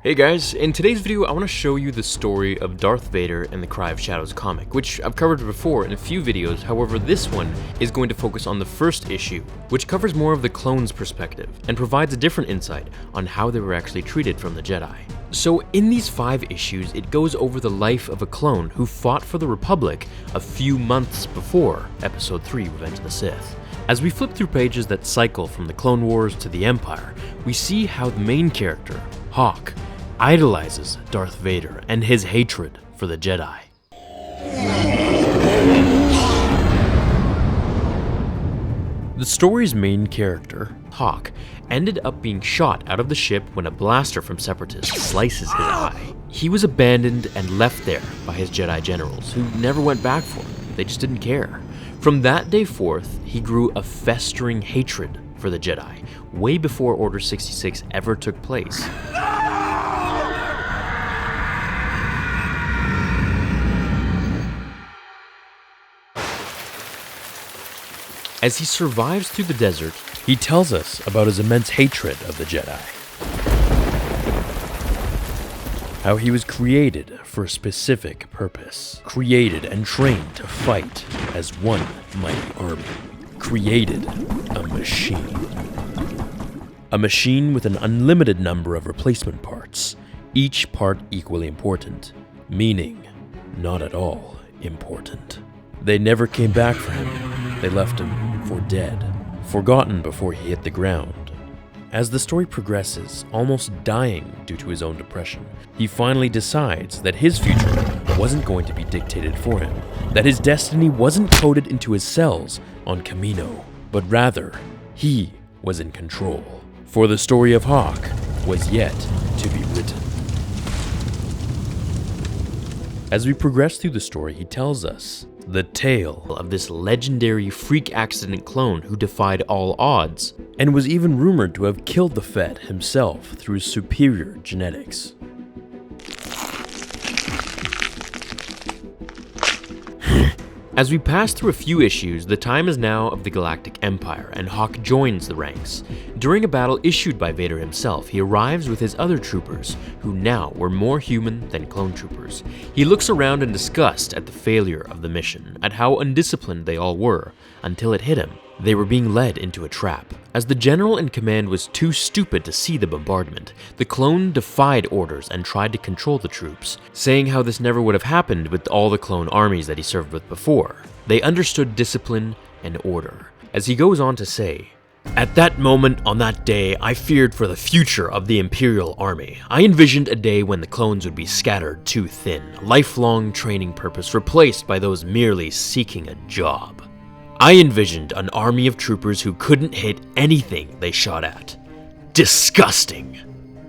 Hey guys, in today's video I want to show you the story of Darth Vader and the Cry of Shadows comic, which I've covered before in a few videos. However, this one is going to focus on the first issue, which covers more of the clones' perspective and provides a different insight on how they were actually treated from the Jedi. So in these 5 issues, it goes over the life of a clone who fought for the Republic a few months before Episode 3, Revenge of the Sith. As we flip through pages that cycle from the Clone Wars to the Empire, we see how the main character, Hock, idolizes Darth Vader and his hatred for the Jedi. The story's main character, Hock, ended up being shot out of the ship when a blaster from Separatists slices his eye. He was abandoned and left there by his Jedi generals, who never went back for him. They just didn't care. From that day forth, he grew a festering hatred for the Jedi, way before Order 66 ever took place. As he survives through the desert, he tells us about his immense hatred of the Jedi. How he was created for a specific purpose. Created and trained to fight as one mighty army. Created a machine. A machine with an unlimited number of replacement parts, each part equally important, meaning not at all important. They never came back for him. They left him for dead, forgotten before he hit the ground. As the story progresses, almost dying due to his own depression, he finally decides that his future wasn't going to be dictated for him, that his destiny wasn't coded into his cells on Kamino, but rather, he was in control. For the story of Hock was yet to be written. As we progress through the story, he tells us the tale of this legendary freak accident clone who defied all odds, and was even rumored to have killed the Fett himself through his superior genetics. As we pass through a few issues, the time is now of the Galactic Empire, and Hock joins the ranks. During a battle issued by Vader himself, he arrives with his other troopers, who now were more human than clone troopers. He looks around in disgust at the failure of the mission, at how undisciplined they all were, until it hit him. They were being led into a trap. As the general in command was too stupid to see the bombardment, the clone defied orders and tried to control the troops, saying how this never would have happened with all the clone armies that he served with before. They understood discipline and order. As he goes on to say, "At that moment on that day, I feared for the future of the Imperial Army. I envisioned a day when the clones would be scattered too thin, lifelong training purpose replaced by those merely seeking a job. I envisioned an army of troopers who couldn't hit anything they shot at. Disgusting."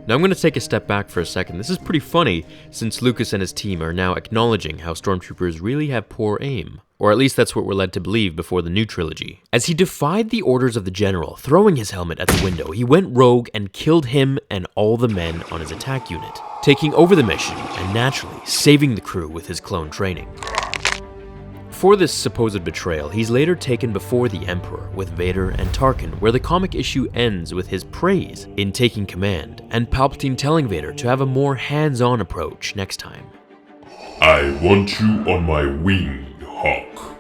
Now I'm going to take a step back for a second. This is pretty funny since Lucas and his team are now acknowledging how stormtroopers really have poor aim. Or at least that's what we're led to believe before the new trilogy. As he defied the orders of the general, throwing his helmet at the window, he went rogue and killed him and all the men on his attack unit, taking over the mission and naturally saving the crew with his clone training. For this supposed betrayal, he's later taken before the Emperor with Vader and Tarkin, where the comic issue ends with his praise in taking command, and Palpatine telling Vader to have a more hands-on approach next time. "I want you on my wing, Hock."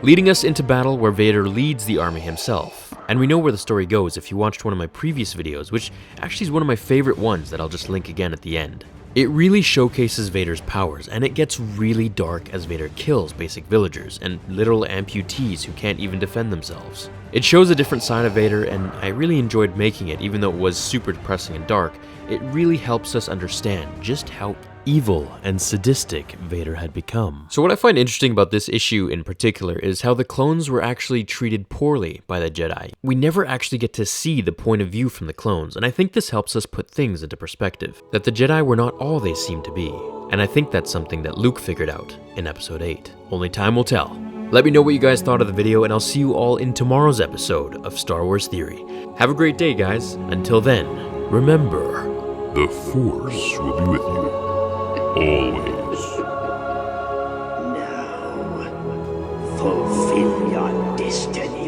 Leading us into battle where Vader leads the army himself. And we know where the story goes if you watched one of my previous videos, which actually is one of my favorite ones that I'll just link again at the end. It really showcases Vader's powers, and it gets really dark as Vader kills basic villagers and literal amputees who can't even defend themselves. It shows a different side of Vader, and I really enjoyed making it, even though it was super depressing and dark. It really helps us understand just how evil and sadistic Vader had become. So what I find interesting about this issue in particular is how the clones were actually treated poorly by the Jedi. We never actually get to see the point of view from the clones, and I think this helps us put things into perspective, that the Jedi were not all they seem to be. And I think that's something that Luke figured out in Episode 8. Only time will tell. Let me know what you guys thought of the video, and I'll see you all in tomorrow's episode of Star Wars Theory. Have a great day, guys. Until then, remember, The Force will be with you. Always. Now, fulfill your destiny.